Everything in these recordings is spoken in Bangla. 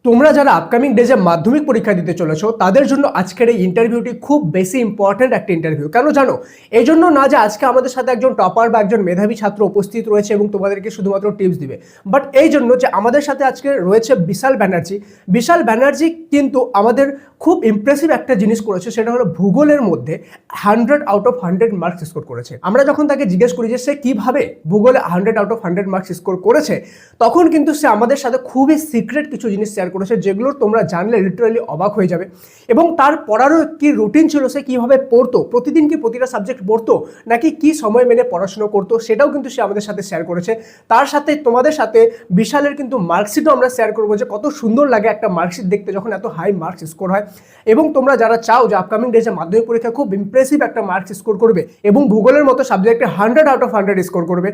তোমরা যারা আপকামিং ডেজে মাধ্যমিক পরীক্ষা দিতে চলেছো তাদের জন্য আজকের এই ইন্টারভিউটি খুব বেশি ইম্পর্ট্যান্ট একটা ইন্টারভিউ। কেন জানো? এই জন্য না যে আজকে আমাদের সাথে একজন টপার বা একজন মেধাবী ছাত্র উপস্থিত রয়েছে এবং তোমাদেরকে শুধুমাত্র টিপস দিবে, বাট এই জন্য যে আমাদের সাথে আজকে রয়েছে বিশাল ব্যানার্জি। বিশাল ব্যানার্জি কিন্তু আমাদের খুব ইমপ্রেসিভ একটা জিনিস করেছে, সেটা হলো ভূগোলের মধ্যে 100 আউট অফ 100 মার্কস স্কোর করেছে। আমরা যখন তাকে জিজ্ঞেস করি যে সে কিভাবে ভূগোলে 100 আউট অফ 100 মার্কস স্কোর করেছে, তখন কিন্তু সে আমাদের সাথে খুবই সিক্রেট কিছু জিনিস শেয়ার করেছে, যেগুলো তোমরা জানলে লিটারালি অবাক হয়ে যাবে। এবং তার পড়ারও কি রুটিন ছিল, সে কিভাবে পড়তো, প্রতিদিন কি প্রতিটা সাবজেক্ট পড়তো নাকি কি সময় মেনে পড়াশোনা করতো, সেটাও কিন্তু সে আমাদের সাথে শেয়ার করেছে। তার সাথে তোমাদের সাথে বিশালের কিন্তু মার্কশিটও আমরা শেয়ার করবো, যে কত সুন্দর লাগে একটা মার্কশিট দেখতে যখন এত হাই মার্কস স্কোর হয়। এবং তোমরা যারা চাও যে আপকামিং ডেজে মাধ্যমিক পরীক্ষা খুব ইমপ্রেসিভ একটা মার্কস স্কোর করবে এবং ভূগোলের মতো সাবজেক্টে 100 আউট অফ 100 স্কোর করবে,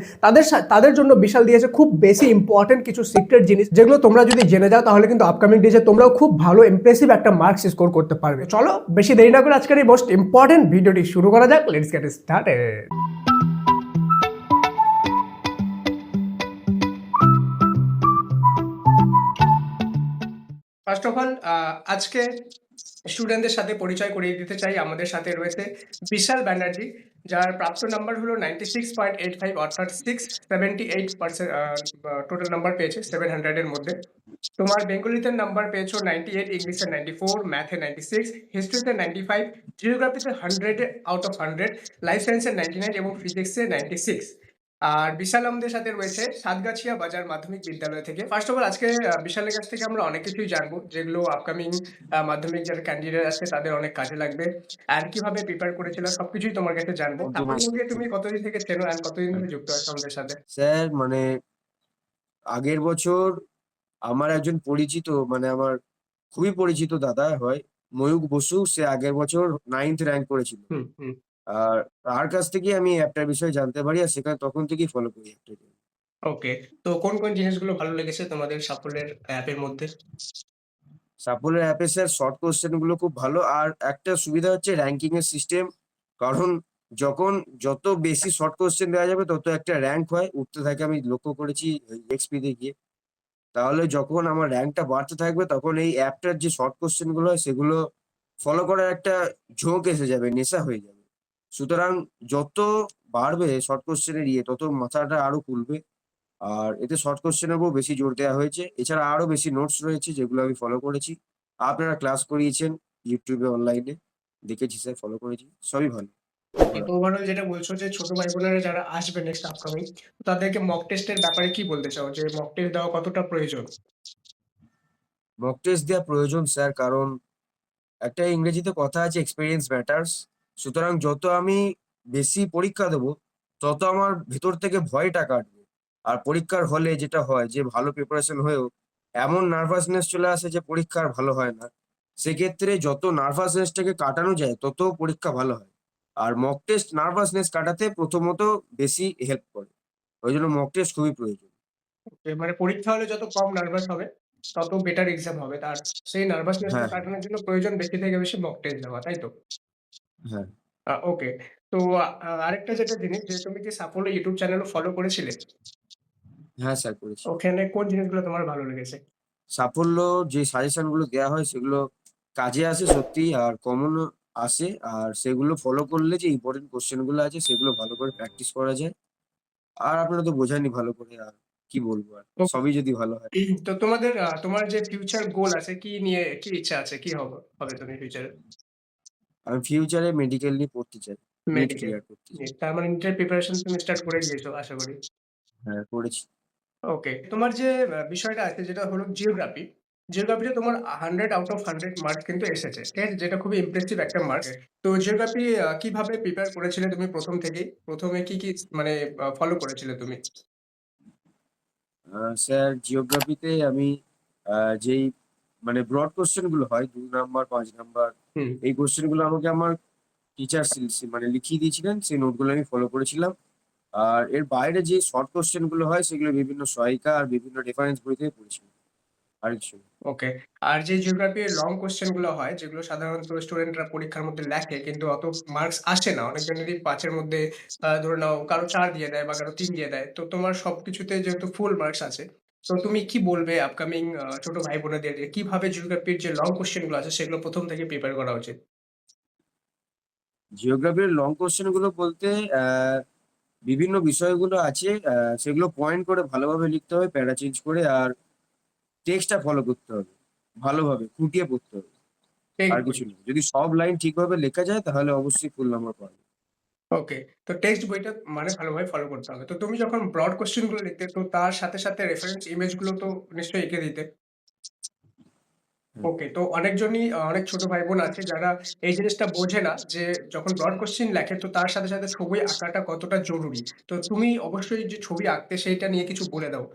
তাদের জন্য বিশাল দিয়েছে খুব বেশি ইম্পর্টেন্ট কিছু সিক্রেট জিনিস, যেগুলো তোমরা যদি জেনে যাও তাহলে কিন্তু আপকামিং ডেজে তোমরাও খুব ভালো ইমপ্রেসিভ একটা মার্কস স্কোর করতে পারবে। চলো বেশি দেরি না করে আজকের এই মোস্ট ইম্পর্টেন্ট ভিডিওটি শুরু করা যাক। Let's get started. First of all আজকে স্টুডেন্টদের সাথে পরিচয় করিয়ে দিতে চাই। আমাদের সাথে রয়েছে বিশাল ব্যানার্জি, যার প্রাপ্ত নাম্বার হলো 96.85, অর্থাৎ 678% টোটাল নাম্বার পেয়েছে 700-এর মধ্যে। তোমার বেঙ্গলিতে নাম্বার পেয়েছো 98, ইংলিশে 94, ম্যাথে 96, হিস্ট্রিতে 95, জিওগ্রাফিতে 100 আউট অফ 100, লাইফ সায়েন্সে 99 এবং ফিজিক্সে 96। আর বিশাল আমাদের সাথে রয়েছে সাতগাছিয়া বাজার মাধ্যমিক বিদ্যালয় থেকে। ফার্স্ট অফ অল আজকে বিশালের কাছ থেকে আমরা অনেক কিছুই জানবো, যেগুলো আপকামিং মাধ্যমিক যারা ক্যান্ডিডেট আছে তাদের অনেক কাজে লাগবে। আর কিভাবে প্রিপেয়ার করেছিল সবকিছুই তোমার কাছে জানবো। সাফল্যকে তুমি কতদিন থেকে চেনো আর কতদিন ধরে যুক্ত আছো আমাদের সাথে? স্যার আগের বছর আমার একজন পরিচিত আমার খুবই পরিচিত দাদা হয়, ময়ূক বসু। সে আগের বছর 9th র্যাঙ্ক করেছিল। হুম হুম। আর তার কাছ থেকে আমি অ্যাপটার বিষয়ে জানতে পারি, আর সেখানে তখন থেকেই ফলো করি অ্যাপটাকে। ওকে, তো কোন কোন জিনিসগুলো ভালো লেগেছে তোমাদের সাফল্যের অ্যাপের মধ্যে? সাফল্যের অ্যাপে স্যার শর্ট কোশ্চেন গুলো খুব ভালো, আর একটা সুবিধা হচ্ছে র্যাঙ্কিং এর সিস্টেম। কারণ যখন যত বেশি শর্ট কোশ্চেন দেওয়া যাবে তত একটা র্যাঙ্ক হয়, উঠতে থাকে। আমি লক্ষ্য করেছি এক্সপি তে গিয়ে। তাহলে যখন আমার র্যাঙ্কটা বাড়তে থাকবে তখন এই অ্যাপটার যে শর্ট কোশ্চেন গুলো হয় সেগুলো ফলো করার একটা ঝোঁক এসে যাবে, নেশা হয়ে যাবে। সুতরাং যত বাড়বে শর্ট কোশ্চেন এর তত মাথাটা আরো খুলবে। আর এতে শর্ট কোশ্চেন এর উপর বেশি জোর দেওয়া হয়েছে। এছাড়া আরো বেশি নোটস রয়েছে যেগুলো আমি ফলো করেছি। আপনারা ক্লাস করিয়েছেন YouTube এ, অনলাইনে দেখেছি স্যার, ফলো করেছি। সবই ভালো। ওকে, তো ওভারঅল যেটা বলছো যে ছোট ভাই বোনেরা যারা আসবে নেক্সট আপকামিং, তাদেরকে মক টেস্টের ব্যাপারে কি বলতে চাও, যে মক টেস্ট দেওয়া কতটা প্রয়োজন? মক টেস্ট দেওয়া প্রয়োজন স্যার, কারণ একটা ইংরেজিতে কথা আছে, এক্সপেরিয়েন্স ম্যাটার্স। সুতরাং যত আমি বেশি পরীক্ষা দেবো তত আমার ভেতর থেকে ভয়টা কাটবে। আর পরীক্ষার হলে যেটা হয় যে ভালো প্রিপারেশন হয়েও এমন নার্ভাসনেস চলে আসে যে পরীক্ষা আর ভালো হয় না। সেক্ষেত্রে যত নার্ভাসনেসটাকে কাটানো যায় তত পরীক্ষা ভালো হয়। আর মক টেস্ট নার্ভাসনেস কাটাতে প্রথমত বেশি হেল্প করে। ওই জন্য মক টেস্ট খুবই প্রয়োজন। মানে পরীক্ষা হলে যত কম নার্ভাস হবে তত বেটার এক্সাম হবে। তার সেই নার্ভাসনেসটা হ্যাঁ, কাটানোর জন্য প্রয়োজন বেশি থেকে বেশি মক টেস্ট দেওয়া, তাই তো? হ্যাঁ, ওকে। তো আরেকটা যেটা জিনিস, যে তুমি কি সাফল্য ইউটিউব চ্যানেলও ফলো করেছিলে? হ্যাঁ স্যার, করেছি। ওখানে কোন জিনিসগুলো তোমার ভালো লেগেছে? সাফল্য যে সাজেশন গুলো দেয়া হয় সেগুলো কাজে আসে সত্যি, আর কমন আসে। আর সেগুলো ফলো করলে যে ইম্পর্টেন্ট কোশ্চেন গুলো আছে সেগুলো ভালো করে প্র্যাকটিস করা যায়। আর আপনারা তো বোঝানই ভালো করে, আর কি বলবো, আর তো সবই যদি ভালো হয়। তো তোমাদের তোমার যে ফিউচার গোল আছে, কি নিয়ে কি ইচ্ছা আছে, কি হবে তুমি ফিউচারে? আমি ফিউচারে মেডিকেল নিয়ে পড়তে চাই। NEET medical. ক্লিয়ার করতে চাই। তার মানে নিটের প্রিপারেশন তুমি স্টার্ট করে দিয়েছো আশা করি। হ্যাঁ, করেছি। ওকে। তোমার যে বিষয়টা আছে যেটা হলো জিওগ্রাফি। জিওগ্রাফিতে তোমার 100 আউট অফ 100 মার্কস কিন্তু এসেছে। ঠিক আছে? যেটা খুবই ইমপ্রেসিভ একটা মার্কস। তো জিওগ্রাফি কিভাবে প্রিপেয়ার করেছিলে তুমি ১ম থেকেই? ১ম এ কি মানে ফলো করেছিলে তুমি? স্যার জিওগ্রাফিতে আমি যেই ব্রড কোশ্চেন গুলো হয় ২ নাম্বার, ৫ নাম্বার, হুম। এই কোশ্চেন গুলো আমাকে আমার টিচার লিখিয়ে দিয়েছিলেন। সেই নোটগুলো আমি ফলো করেছিলাম। আর এর বাইরে যে শর্ট কোশ্চেন গুলো হয় সেগুলো বিভিন্ন সহায়িকা আর বিভিন্ন রেফারেন্স বই থেকে পড়েছিলাম। আর কিছু না। ওকে। আর যে জিওগ্রাফির লং কোয়েশ্চেন গুলো হয়, যেগুলো সাধারণত স্টুডেন্টরা পরীক্ষার মধ্যে লেখে কিন্তু অত মার্কস আসে না। অনেকজনেরই ৫ এর মধ্যে ধরে নাও কারো ৪ দিয়ে দেয় বা কারো ৩ দিয়ে দেয়। তো তোমার সবকিছুতে যেহেতু ফুল মার্কস আছে, তো তুমি কি বলবে আপকামিং ছোট ভাই বোনেদের যে কিভাবে জিওগ্রাফির যে লং কোয়েশ্চেন গুলো আছে সেগুলো প্রথম থেকে প্রিপেয়ার করা উচিত? জিওগ্রাফির লং কোশ্চেন গুলো বলতে বিভিন্ন বিষয়গুলো আছে, সেগুলো পয়েন্ট করে ভালোভাবে লিখতে হবে, প্যারা চেঞ্জ করে, আর টেক্সটটা ফলো করতে হবে, ভালোভাবে খুঁটিয়ে পড়তে হবে। টেক্সট আর বই। কিছু না, যদি সব লাইন ঠিকভাবে লেখা যায় তাহলে অবশ্যই ফুল নাম্বার পাবে। ওকে। তো টেক্সট বইটা মানে ভালোভাবে ফলো করতে হবে। তো তুমি যখন ব্রড কোয়েশ্চেন গুলো লিখতে তো তার সাথে, সাথে রেফারেন্স ইমেজ গুলো তো নিশ্চয়ই এঁকে দিতে? হ্যাঁ। ওকে। তো অনেকজনই অনেক ছোট ভাই-বোন আছে যারা এই জিনিসটা বোঝে না যে যখন ব্রড কোয়েশ্চেন লেখে তো তার সাথে, সাথে ছবি আঁকাটা কতটা জরুরি। তো তুমি অবশ্যই যে ছবি আঁকতে সেইটা নিয়ে কিছু বলে দাও।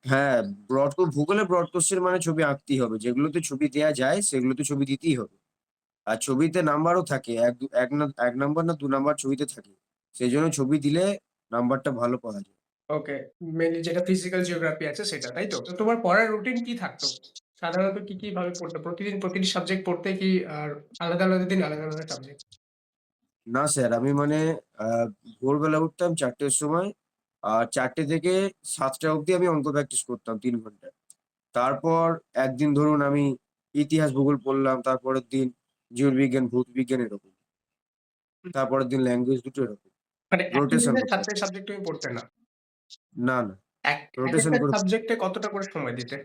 হ্যাঁ, ভূগোলে ব্রড কোশ্চেন মানে ছবি আঁকতেই হবে। যেগুলোতে ছবি দেয়া যায় সেগুলোতে ছবি দিতেই হবে। আর ছবিতে নাম্বারও থাকে। ১ নাম্বার না ২ নাম্বার ছবিতে থাকে। সেজন্য ছবি দিলে নাম্বারটা ভালো পাওয়া যায়। ওকে। মেইনলি যেটা ফিজিক্যাল জিওগ্রাফি আছে সেটা, তাই তো? তো তোমার পড়ার রুটিন কি থাকতো? সাধারণত কি ভাবে পড়তে? প্রতিদিন প্রতিটি সাবজেক্ট পড়তে কি আর আলাদা, আলাদা দিন আলাদা, আলাদা সাবজেক্ট? না স্যার, আমি মানে আ ভোরবেলা উঠতাম ৪ টের সময়। আর ৪ থেকে ৭ অব্দি আমি অঙ্ক প্র্যাকটিস করতাম ৩ ঘন্টা। তারপর একদিন ধরুন আমি ইতিহাস, ভূগোল পড়লাম। তারপরের দিন জীববিজ্ঞান, ভৌতবিজ্ঞান এরকম। তারপরের দিন ল্যাঙ্গুয়েজ দুটো এরকম। মানে একই রোটেশন দিনে হতো। ৪ টে সাবজেক্ট তুমি পড়তে না? না, না। রোটেশন একেকটা করে সাবজেক্টে কতটা করে সময় দিতে?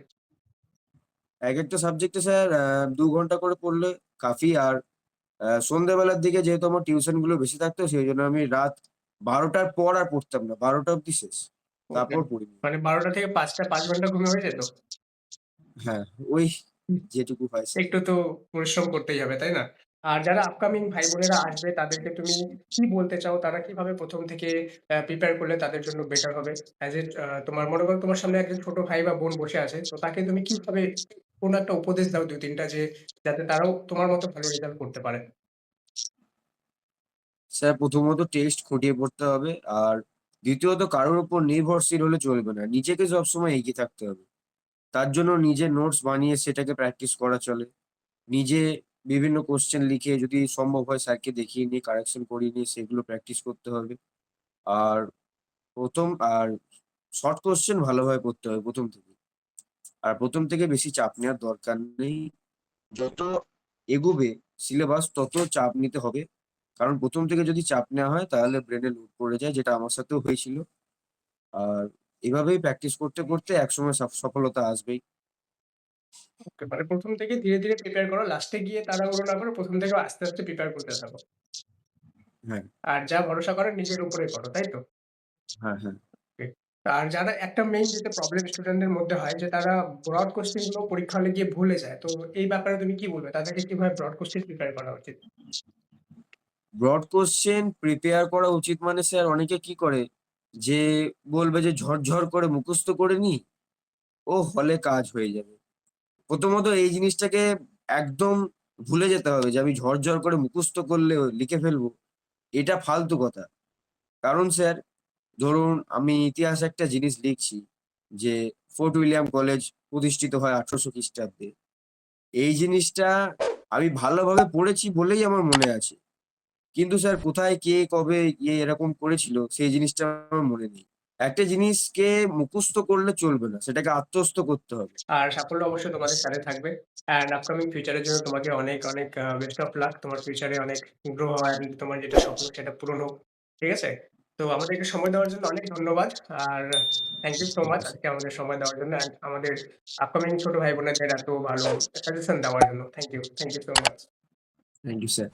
একেকটা সাবজেক্টে স্যার ২ ঘন্টা করে পড়লে কাফি। আর সন্ধ্যেবেলার দিকে যেহেতু আমার টিউশন গুলো বেশি থাকতো সেইজন্য আমি রাত ১২টার পর আর পড়তাম না। ১২টা অব্দি শেষ। ওকে। তারপর পড়ি। মানে ১২টা থেকে ৫টা ৫ ঘন্টা ঘুমিয়ে হয়ে যেত? হ্যাঁ, ওই হুম। যেটুকু হয় স্যার। একটু তো পরিশ্রম করতেই হবে, তাই না? আর যারা আপকামিং ভাই-বোনেরা আসবে তাদেরকে তুমি কি বলতে চাও? তারা কিভাবে ১ম থেকে প্রিপেয়ার করলে তাদের জন্য বেটার হবে? অ্যাজ এ তোমার মনে করো তোমার সামনে একজন ছোট ভাই বা বোন বসে আছে। তো তাকে তুমি কিভাবে কোন একটা উপদেশ দাও ২-৩ টা যে যাতে তারাও তোমার মতো ভালো রেজাল্ট করতে পারে? স্যার প্রথমত টেস্ট খুঁটিয়ে পড়তে হবে। আর দ্বিতীয়ত কারোর উপর নির্ভরশীল হলে চলবে না। নিজেকে সবসময় এগিয়ে থাকতে হবে। তার জন্য নিজের নোটস বানিয়ে সেটাকে প্র্যাকটিস করা চলে। নিজে বিভিন্ন কোয়েশ্চেন লিখে যদি সম্ভব হয় স্যারকে দেখিয়ে নিয়ে কারেকশন করিয়ে নিয়ে সেগুলো প্র্যাকটিস করতে হবে। আর ১ম আর শর্ট কোয়েশ্চেন ভালোভাবে পড়তে হবে ১ম থেকেই। আর ১ম থেকে বেশি চাপ নেওয়ার দরকার নেই। যত এগোবে সিলেবাস তত চাপ নিতে হবে। কারণ ১ম থেকে যদি চাপ নেওয়া হয় তাহলে ব্রেনে লোড পড়ে যায়, যেটা আমার সাথেও হয়েছিল। আর এভাবেই প্র্যাকটিস করতে, করতে একসময় সফলতা আসবেই। ওকে, মানে ১ম থেকে ধীরে, ধীরে প্রিপেয়ার করো। লাস্টে গিয়ে তাড়াহুড়ো না করে ১ম থেকে আস্তে, আস্তে প্রিপেয়ার করতে থাকো। হ্যাঁ, আর যা ভরসা করার নিজের উপরেই করো, তাই তো? হ্যাঁ, হ্যাঁ। ঠিক। আর যারা একটা মেইন যেটা প্রবলেম স্টুডেন্টদের মধ্যে হয় যে তারা ব্রড কোয়েশ্চেন গুলো পরীক্ষা হলে গিয়ে ভুলে যায়। তো এই ব্যাপারে তুমি কি বলবে? তাদেরকে কিভাবে ব্রড কোয়েশ্চেন প্রিপেয়ার করা উচিত? ব্রড কোয়েশ্চেন প্রিপেয়ার করা উচিত মানে স্যার অনেকে কি করে যে বলবে যে ঝরঝর করে মুখস্থ করে নিই, ও হলে কাজ হয়ে যাবে। প্রথমত এই জিনিসটাকে একদম ভুলে যেতে হবে যে আমি ঝরঝর করে মুখস্থ করলে লিখে ফেলবো। এটা ফালতু কথা। কারণ স্যার ধরুন আমি ইতিহাসে একটা জিনিস লিখছি যে ফোর্ট উইলিয়াম কলেজ প্রতিষ্ঠিত হয় ১৮০০ খ্রিস্টাব্দে। এই জিনিসটা আমি ভালোভাবে পড়েছি বলেই আমার মনে আছে। কিন্তু স্যার কোথায় কে কবে এরকম করেছিল সেই জিনিসটা আমার মনে নেই। একটা জিনিসকে মুখস্থ করলে চলবে না। সেটাকে আত্মস্থ করতে হবে। আর সাফল্য অবশ্যই তোমাদের সাথে থাকবে। অ্যান্ড আপকামিং ফিউচার এর জন্য তোমাকে অনেক, অনেক বেস্ট অফ লাক। তোমার ফিউচার এ অনেক গ্রো অ্যান্ড তোমার যেটা স্বপ্ন সেটা পূরণ হোক। ঠিক আছে? তো আমাদেরকে সময় দেওয়ার জন্য অনেক ধন্যবাদ। আর thank you so thank much you sir. আজকে আমাদের সময় দেওয়ার জন্য অ্যান্ড আমাদের আপকামিং ছোট ভাই বোনেদের এত ভালো সাজেশন দেওয়ার জন্য। Thank you. Thank you so much. Thank you sir.